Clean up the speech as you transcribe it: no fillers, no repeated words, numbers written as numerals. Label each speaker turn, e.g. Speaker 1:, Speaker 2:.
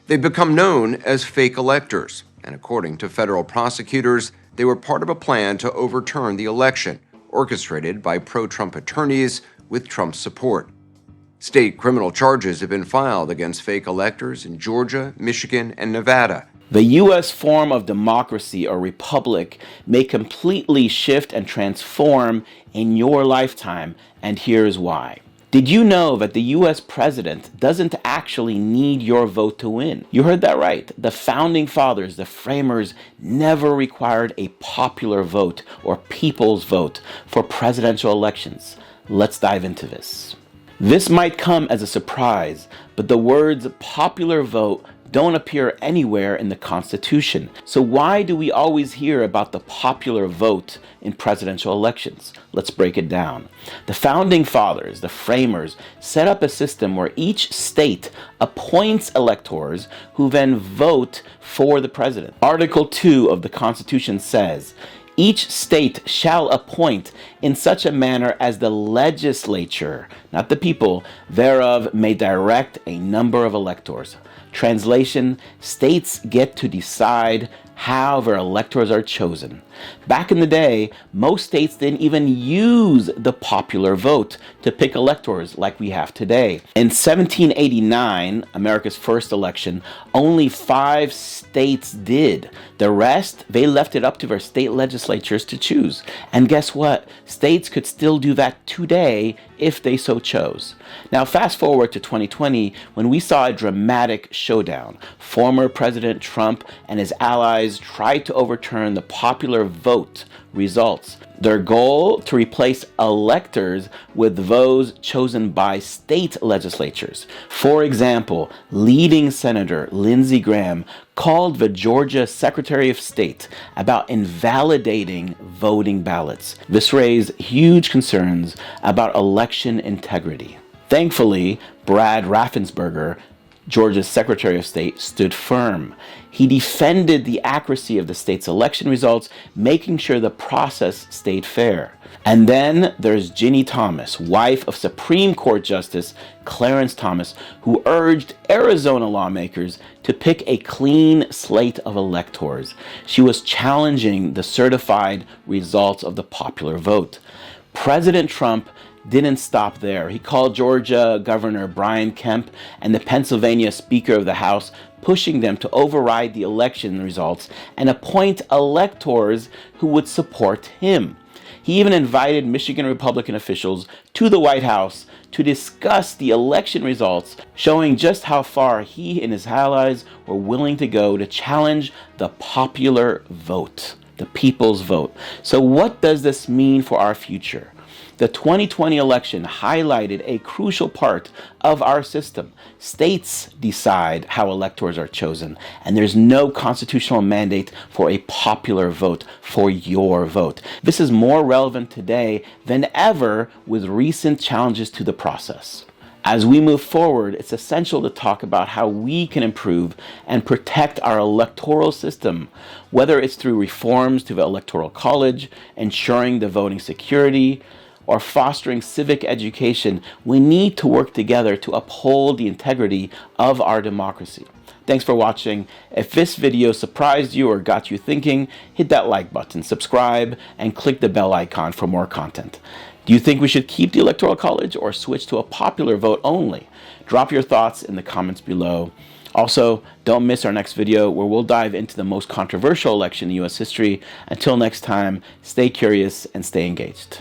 Speaker 1: They've become known as fake electors, and according to federal prosecutors, they were part of a plan to overturn the election, orchestrated by pro-Trump attorneys with Trump's support. State criminal charges have been filed against fake electors in Georgia, Michigan, and Nevada.
Speaker 2: The U.S. form of democracy or republic may completely shift and transform in your lifetime, and here's why. Did you know that the U.S. president doesn't actually need your vote to win? You heard that right. The founding fathers, the framers, never required a popular vote or people's vote for presidential elections. Let's dive into this. This might come as a surprise, but the words popular vote don't appear anywhere in the Constitution. So why do we always hear about the popular vote in presidential elections? Let's break it down. The founding fathers, the framers, set up a system where each state appoints electors who then vote for the president. Article 2 of the Constitution says, each state shall appoint in such a manner as the legislature, not the people, thereof may direct a number of electors. Translation, states get to decide how their electors are chosen. Back in the day, most states didn't even use the popular vote to pick electors like we have today. In 1789, America's first election, only 5 states did. The rest, they left it up to their state legislatures to choose. And guess what? States could still do that today if they so chose. Now fast forward to 2020 when we saw a dramatic showdown. Former President Trump and his allies tried to overturn the popular vote results. Their goal to replace electors with those chosen by state legislatures. For example, leading Senator Lindsey Graham called the Georgia Secretary of State about invalidating voting ballots. This raised huge concerns about election integrity. Thankfully, Brad Raffensperger, Georgia's Secretary of State, stood firm. He defended the accuracy of the state's election results, making sure the process stayed fair. And then there's Ginny Thomas, wife of Supreme Court Justice Clarence Thomas, who urged Arizona lawmakers to pick a clean slate of electors. She was challenging the certified results of the popular vote. President Trump didn't stop there. He called Georgia Governor Brian Kemp and the Pennsylvania Speaker of the House, pushing them to override the election results and appoint electors who would support him. He even invited Michigan Republican officials to the White House to discuss the election results, showing just how far he and his allies were willing to go to challenge the popular vote, the people's vote. So what does this mean for our future? The 2020 election highlighted a crucial part of our system. States decide how electors are chosen, and there's no constitutional mandate for a popular vote, for your vote. This is more relevant today than ever with recent challenges to the process. As we move forward, it's essential to talk about how we can improve and protect our electoral system, whether it's through reforms to the Electoral College, ensuring the voting security, or fostering civic education. We need to work together to uphold the integrity of our democracy. Thanks for watching. If this video surprised you or got you thinking, hit that like button, subscribe, and click the bell icon for more content. Do you think we should keep the Electoral College or switch to a popular vote only? Drop your thoughts in the comments below. Also, don't miss our next video where we'll dive into the most controversial election in U.S. history. Until next time, stay curious and stay engaged.